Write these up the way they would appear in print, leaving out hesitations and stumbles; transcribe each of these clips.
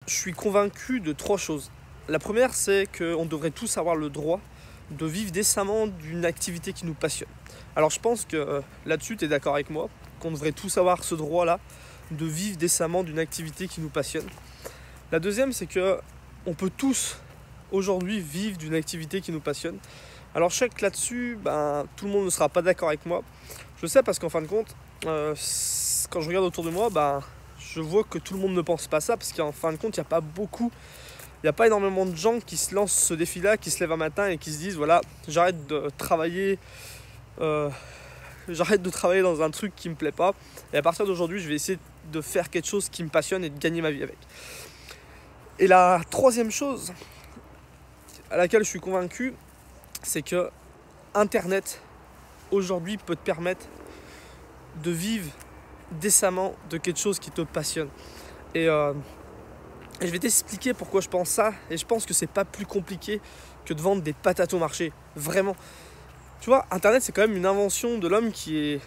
je suis convaincu de 3 choses. La première, c'est qu'on devrait tous avoir le droit de vivre décemment d'une activité qui nous passionne. Alors je pense que là-dessus, tu es d'accord avec moi, qu'on devrait tous avoir ce droit-là de vivre décemment d'une activité qui nous passionne. La deuxième, c'est que on peut tous aujourd'hui vivre d'une activité qui nous passionne. Alors je sais que là-dessus, tout le monde ne sera pas d'accord avec moi. Je sais parce qu'en fin de compte, quand je regarde autour de moi, je vois que tout le monde ne pense pas ça, parce qu'en fin de compte, il n'y a pas énormément de gens qui se lancent ce défi-là, qui se lèvent un matin et qui se disent voilà, j'arrête de travailler dans un truc qui me plaît pas, et à partir d'aujourd'hui, je vais essayer de faire quelque chose qui me passionne et de gagner ma vie avec. Et la troisième chose à laquelle je suis convaincu, c'est que Internet aujourd'hui peut te permettre de vivre décemment de quelque chose qui te passionne. Et je vais t'expliquer pourquoi je pense ça. Et je pense que c'est pas plus compliqué que de vendre des patates au marché. Vraiment. Tu vois, Internet, c'est quand même une invention de l'homme qui est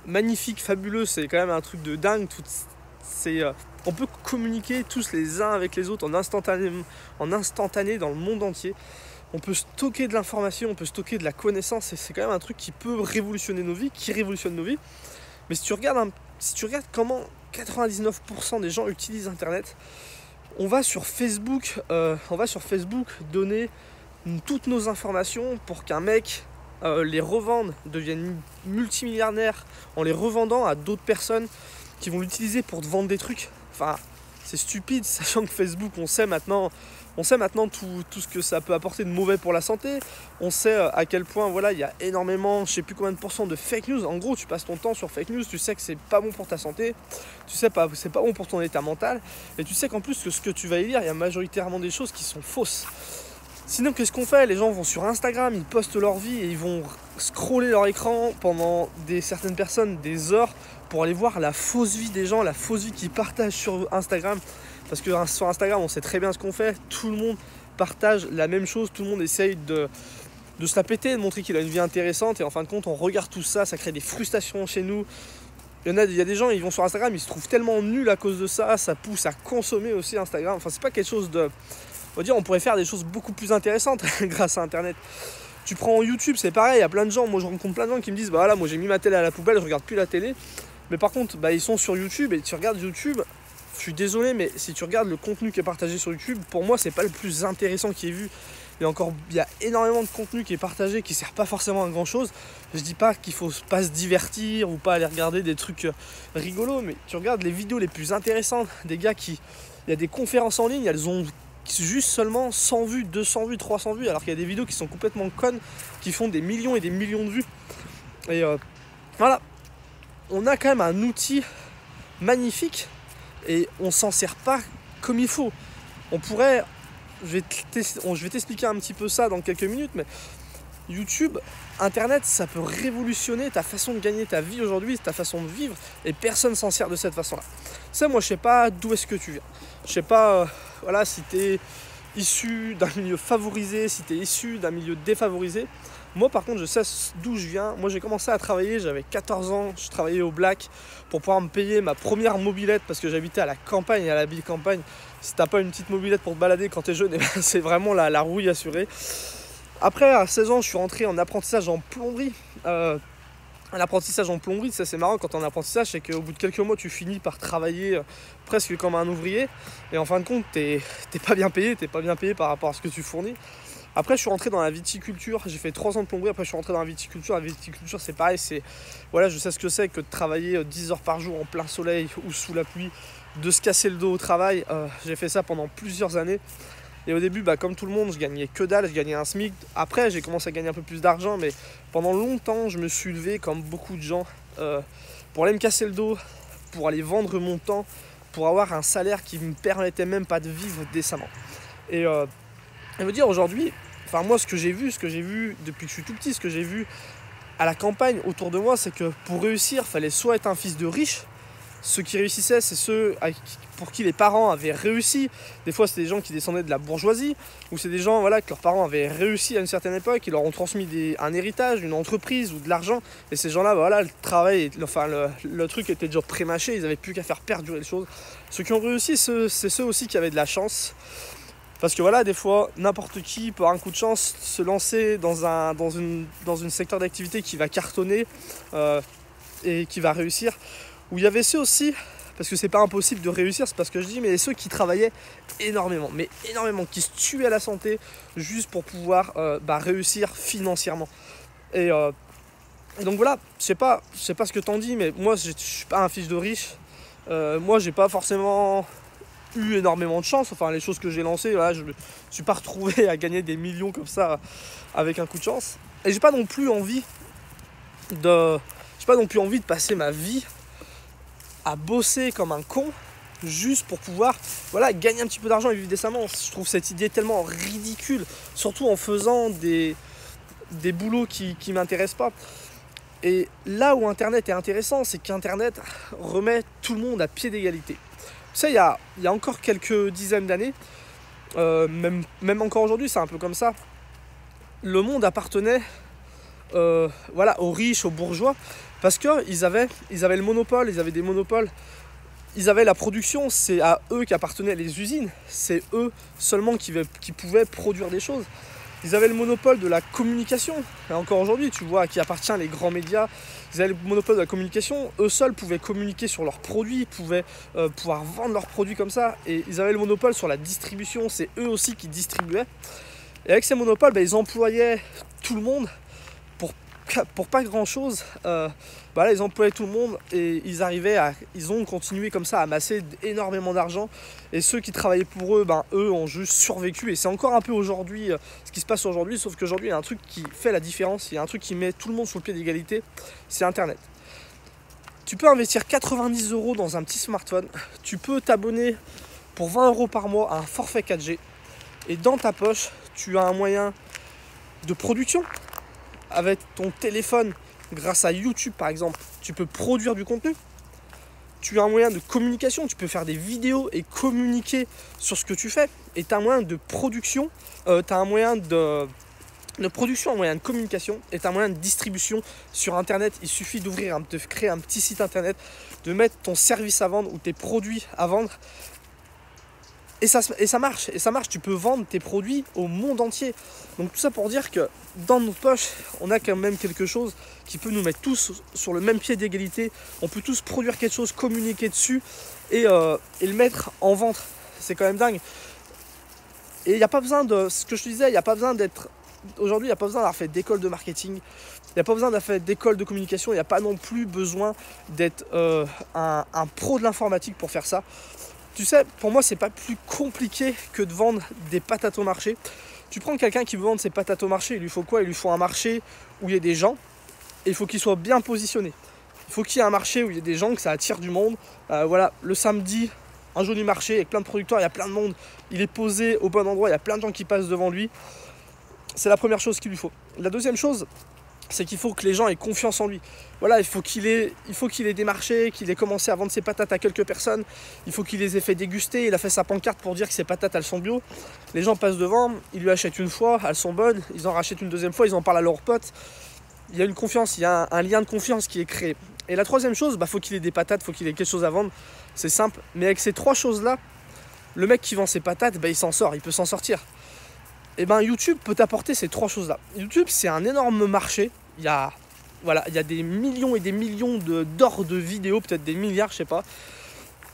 magnifique, fabuleux. C'est quand même un truc de dingue. On peut communiquer tous les uns avec les autres en instantané dans le monde entier. On peut stocker de l'information, on peut stocker de la connaissance. Et c'est quand même un truc qui peut révolutionner nos vies, qui révolutionne nos vies. Mais si tu regardes comment 99% des gens utilisent Internet, on va sur Facebook donner toutes nos informations pour qu'un mec les revende, devienne multimilliardaire en les revendant à d'autres personnes qui vont l'utiliser pour te vendre des trucs. Enfin, c'est stupide, sachant que Facebook, on sait maintenant tout ce que ça peut apporter de mauvais pour la santé. On sait à quel point il y a énormément, je sais plus combien de pourcents de fake news. En gros, tu passes ton temps sur fake news, tu sais que c'est pas bon pour ta santé, tu sais pas, c'est pas bon pour ton état mental, et tu sais qu'en plus que ce que tu vas y lire, il y a majoritairement des choses qui sont fausses. Sinon, qu'est-ce qu'on fait? Les gens vont sur Instagram, ils postent leur vie et ils vont scroller leur écran pendant certaines personnes des heures pour aller voir la fausse vie des gens, la fausse vie qu'ils partagent sur Instagram. Parce que sur Instagram, on sait très bien ce qu'on fait. Tout le monde partage la même chose. Tout le monde essaye de se la péter, de montrer qu'il a une vie intéressante. Et en fin de compte, on regarde tout ça. Ça crée des frustrations chez nous. Il y a des gens, ils vont sur Instagram, ils se trouvent tellement nuls à cause de ça. Ça pousse à consommer aussi Instagram. Enfin, c'est pas quelque chose de... on pourrait faire des choses beaucoup plus intéressantes grâce à Internet. Tu prends YouTube, c'est pareil. Il y a plein de gens. Moi, je rencontre plein de gens qui me disent moi, j'ai mis ma télé à la poubelle, je regarde plus la télé. Mais par contre, ils sont sur YouTube et tu regardes YouTube... Je suis désolé, mais si tu regardes le contenu qui est partagé sur YouTube, pour moi, c'est pas le plus intéressant qui est vu. Il y a énormément de contenu qui est partagé qui sert pas forcément à grand chose. Je dis pas qu'il faut pas se divertir ou pas aller regarder des trucs rigolos, mais tu regardes les vidéos les plus intéressantes des gars il y a des conférences en ligne, elles ont juste seulement 100 vues, 200 vues, 300 vues, alors qu'il y a des vidéos qui sont complètement connes, qui font des millions et des millions de vues. Et voilà, on a quand même un outil magnifique. Et on s'en sert pas comme il faut. Je vais t'expliquer un petit peu ça dans quelques minutes, mais YouTube, Internet, ça peut révolutionner ta façon de gagner ta vie aujourd'hui, ta façon de vivre, et personne s'en sert de cette façon-là. Moi, je sais pas d'où est-ce que tu viens. Je sais pas, si t'es issu d'un milieu favorisé, si t'es issu d'un milieu défavorisé. Moi, par contre, je sais d'où je viens. Moi, j'ai commencé à travailler, j'avais 14 ans, je travaillais au Black pour pouvoir me payer ma première mobilette parce que j'habitais à la campagne, à la ville campagne. Si t'as pas une petite mobilette pour te balader quand t'es jeune, c'est vraiment la rouille assurée. Après, à 16 ans, je suis rentré en apprentissage en plomberie. L'apprentissage en plomberie, ça c'est marrant quand t'es en apprentissage, c'est qu'au bout de quelques mois, tu finis par travailler presque comme un ouvrier. Et en fin de compte, t'es pas bien payé par rapport à ce que tu fournis. Après, je suis rentré dans la viticulture, j'ai fait 3 ans de plomberie, après je suis rentré dans la viticulture. La viticulture, c'est pareil, je sais ce que c'est que de travailler 10 heures par jour en plein soleil ou sous la pluie, de se casser le dos au travail. J'ai fait ça pendant plusieurs années. Et au début, comme tout le monde, je gagnais que dalle, je gagnais un SMIC. Après, j'ai commencé à gagner un peu plus d'argent, mais pendant longtemps, je me suis levé comme beaucoup de gens pour aller me casser le dos, pour aller vendre mon temps, pour avoir un salaire qui me permettait même pas de vivre décemment. Et je veux dire, aujourd'hui, moi, ce que j'ai vu depuis que je suis tout petit, ce que j'ai vu à la campagne autour de moi, c'est que pour réussir, il fallait soit être un fils de riche, Ceux qui réussissaient, c'est ceux pour qui les parents avaient réussi. Des fois, c'était des gens qui descendaient de la bourgeoisie, ou c'est des gens voilà, que leurs parents avaient réussi à une certaine époque, ils leur ont transmis un héritage, une entreprise ou de l'argent. Et ces gens-là, voilà, le travail, enfin, le truc était déjà prémâché, ils n'avaient plus qu'à faire perdurer les choses. Ceux qui ont réussi, c'est ceux aussi qui avaient de la chance. Parce que voilà, des fois, n'importe qui peut avoir un coup de chance, se lancer dans une secteur d'activité qui va cartonner et qui va réussir. Où il y avait ceux aussi, parce que c'est pas impossible de réussir, c'est pas ce que je dis, mais ceux qui travaillaient énormément, qui se tuaient à la santé juste pour pouvoir réussir financièrement. Et donc voilà, je sais pas ce que t'en dis, mais moi je suis pas un fils de riche. Moi j'ai pas forcément eu énormément de chance, enfin les choses que j'ai lancées, voilà, je me suis pas retrouvé à gagner des millions comme ça avec un coup de chance. Et j'ai pas non plus envie de passer ma vie à bosser comme un con juste pour pouvoir voilà, gagner un petit peu d'argent et vivre décemment. Je trouve cette idée tellement ridicule, surtout en faisant des boulots qui m'intéressent pas. Et là où Internet est intéressant, c'est qu'Internet remet tout le monde à pied d'égalité. Tu sais, il y a encore quelques dizaines d'années, même encore aujourd'hui, c'est un peu comme ça. Le monde appartenait aux riches, aux bourgeois, parce qu'ils avaient le monopole, ils avaient des monopoles, ils avaient la production, c'est à eux qu'appartenaient les usines, c'est eux seulement qui pouvaient produire des choses. Ils avaient le monopole de la communication, et encore aujourd'hui, tu vois, à qui appartient les grands médias, ils avaient le monopole de la communication, eux seuls pouvaient communiquer sur leurs produits, pouvaient pouvoir vendre leurs produits comme ça, et ils avaient le monopole sur la distribution, c'est eux aussi qui distribuaient. Et avec ces monopoles, ils employaient tout le monde pour pas grand chose. Ils employaient tout le monde et ils ont continué comme ça à amasser énormément d'argent. Et ceux qui travaillaient pour eux, eux ont juste survécu. Et c'est encore un peu aujourd'hui ce qui se passe aujourd'hui, sauf qu'aujourd'hui il y a un truc qui fait la différence, il y a un truc qui met tout le monde sur le pied d'égalité, c'est Internet. Tu peux investir 90 € dans un petit smartphone, tu peux t'abonner pour 20 € par mois à un forfait 4G, et dans ta poche, tu as un moyen de production. Avec ton téléphone, grâce à YouTube par exemple, tu peux produire du contenu. Tu as un moyen de communication, tu peux faire des vidéos et communiquer sur ce que tu fais. Et tu as un moyen de production, tu as un moyen de production, un moyen de communication et tu as un moyen de distribution sur Internet. Il suffit de créer un petit site Internet, de mettre ton service à vendre ou tes produits à vendre. Et ça marche, tu peux vendre tes produits au monde entier. Donc tout ça pour dire que dans notre poche, on a quand même quelque chose qui peut nous mettre tous sur le même pied d'égalité. On peut tous produire quelque chose, communiquer dessus et le mettre en vente. C'est quand même dingue. Et il n'y a pas besoin de, ce que je te disais, il n'y a pas besoin d'être, aujourd'hui il n'y a pas besoin d'avoir fait d'école de marketing, il n'y a pas besoin d'avoir fait d'école de communication, il n'y a pas non plus besoin d'être un pro de l'informatique pour faire ça. Tu sais, pour moi, c'est pas plus compliqué que de vendre des patates au marché. Tu prends quelqu'un qui veut vendre ses patates au marché, il lui faut quoi? Il lui faut un marché où il y a des gens et il faut qu'il soit bien positionné. Il faut qu'il y ait un marché où il y a des gens, que ça attire du monde. Le samedi, un joli marché avec plein de producteurs, il y a plein de monde. Il est posé au bon endroit, il y a plein de gens qui passent devant lui. C'est la première chose qu'il lui faut. La deuxième chose, c'est qu'il faut que les gens aient confiance en lui. Voilà, il faut qu'il ait démarché, qu'il ait commencé à vendre ses patates à quelques personnes. Il faut qu'il les ait fait déguster. Il a fait sa pancarte pour dire que ses patates, elles sont bio. Les gens passent devant, ils lui achètent une fois, elles sont bonnes. Ils en rachètent une deuxième fois, ils en parlent à leurs potes. Il y a une confiance, il y a un lien de confiance qui est créé. Et la troisième chose, faut qu'il ait des patates, faut qu'il ait quelque chose à vendre. C'est simple. Mais avec ces trois choses-là, le mec qui vend ses patates, il s'en sort, il peut s'en sortir. Et YouTube peut t'apporter ces trois choses-là. YouTube, c'est un énorme marché. Il y a des millions et des millions d'heures de vidéos, peut-être des milliards, je sais pas.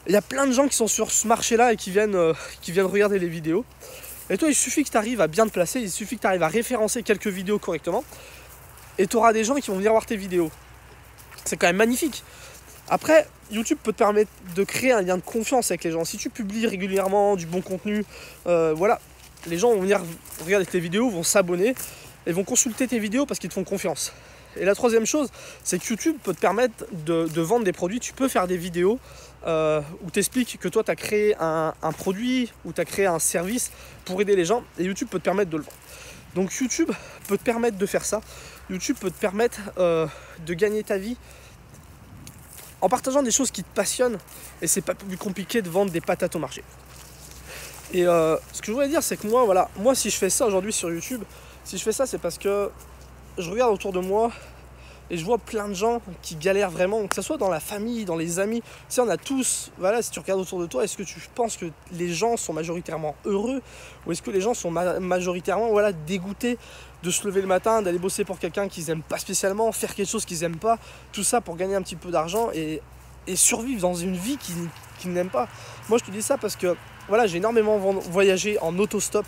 Il y a plein de gens qui sont sur ce marché-là et qui viennent regarder les vidéos. Et toi, il suffit que tu arrives à bien te placer, il suffit que tu arrives à référencer quelques vidéos correctement. Et tu auras des gens qui vont venir voir tes vidéos. C'est quand même magnifique. Après, YouTube peut te permettre de créer un lien de confiance avec les gens. Si tu publies régulièrement du bon contenu, les gens vont venir regarder tes vidéos, vont s'abonner et vont consulter tes vidéos parce qu'ils te font confiance. Et la troisième chose, c'est que YouTube peut te permettre de vendre des produits. Tu peux faire des vidéos où tu expliques que toi, tu as créé un produit, ou tu as créé un service pour aider les gens. Et YouTube peut te permettre de le vendre. Donc YouTube peut te permettre de faire ça. YouTube peut te permettre de gagner ta vie en partageant des choses qui te passionnent, et c'est pas plus compliqué de vendre des patates au marché. Et ce que je voulais dire, c'est que moi, voilà, moi si je fais ça aujourd'hui sur YouTube, si je fais ça, c'est parce que je regarde autour de moi et je vois plein de gens qui galèrent vraiment, que ce soit dans la famille, dans les amis. Tu sais, on a tous, voilà, si tu regardes autour de toi, est-ce que tu penses que les gens sont majoritairement heureux, ou est-ce que les gens sont majoritairement, voilà, dégoûtés de se lever le matin, d'aller bosser pour quelqu'un qu'ils n'aiment pas spécialement, faire quelque chose qu'ils n'aiment pas, tout ça pour gagner un petit peu d'argent et survivre dans une vie qu'ils n'aiment pas. Moi, je te dis ça parce que voilà, j'ai énormément voyagé en autostop.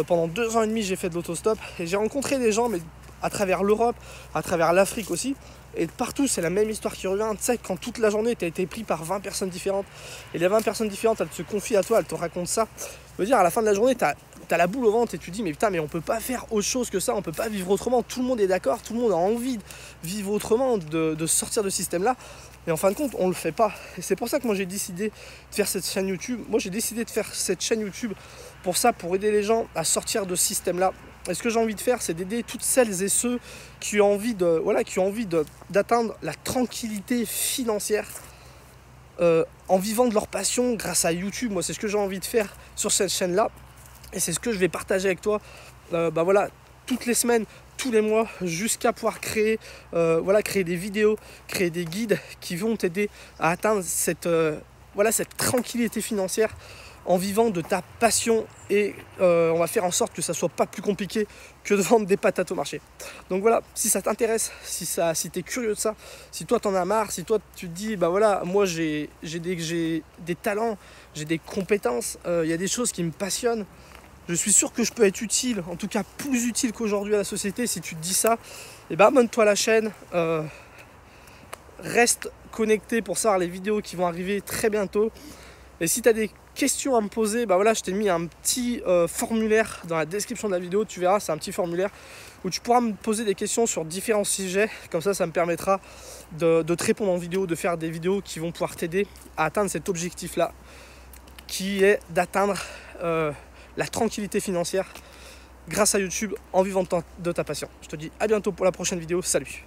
Pendant 2 ans et demi, j'ai fait de l'autostop et j'ai rencontré des gens, mais à travers l'Europe, à travers l'Afrique aussi. Et partout, c'est la même histoire qui revient. Tu sais, quand toute la journée, tu as été pris par 20 personnes différentes, et les 20 personnes différentes, elles se confient à toi, elles te racontent ça. Je veux dire, à la fin de la journée, tu as la boule au ventre et tu te dis, mais putain, mais on peut pas faire autre chose que ça, on peut pas vivre autrement. Tout le monde est d'accord, tout le monde a envie de vivre autrement, de sortir de ce système-là. Et en fin de compte, on le fait pas. Et c'est pour ça que moi, j'ai décidé de faire cette chaîne YouTube. Moi, j'ai décidé de faire cette chaîne YouTube pour ça, pour aider les gens à sortir de ce système-là. Et ce que j'ai envie de faire, c'est d'aider toutes celles et ceux qui ont envie d'atteindre la tranquillité financière en vivant de leur passion grâce à YouTube. Moi, c'est ce que j'ai envie de faire sur cette chaîne-là. Et c'est ce que je vais partager avec toi voilà, toutes les semaines, tous les mois, jusqu'à pouvoir créer des vidéos, créer des guides qui vont t'aider à atteindre cette tranquillité financière en vivant de ta passion, et on va faire en sorte que ça soit pas plus compliqué que de vendre des patates au marché. Donc voilà, si ça t'intéresse, si tu es curieux de ça, si toi t'en as marre, si toi tu te dis bah voilà, moi j'ai des talents, j'ai des compétences, il y a des choses qui me passionnent, je suis sûr que je peux être utile, en tout cas plus utile qu'aujourd'hui à la société. Si tu te dis ça, et ben abonne-toi à la chaîne, reste connecté pour savoir les vidéos qui vont arriver très bientôt. Et si tu as des questions à me poser, bah voilà, je t'ai mis un petit formulaire dans la description de la vidéo, tu verras, c'est un petit formulaire où tu pourras me poser des questions sur différents sujets. Comme ça me permettra de te répondre en vidéo, de faire des vidéos qui vont pouvoir t'aider à atteindre cet objectif-là, qui est d'atteindre la tranquillité financière grâce à YouTube en vivant de ta passion. Je te dis à bientôt pour la prochaine vidéo, salut!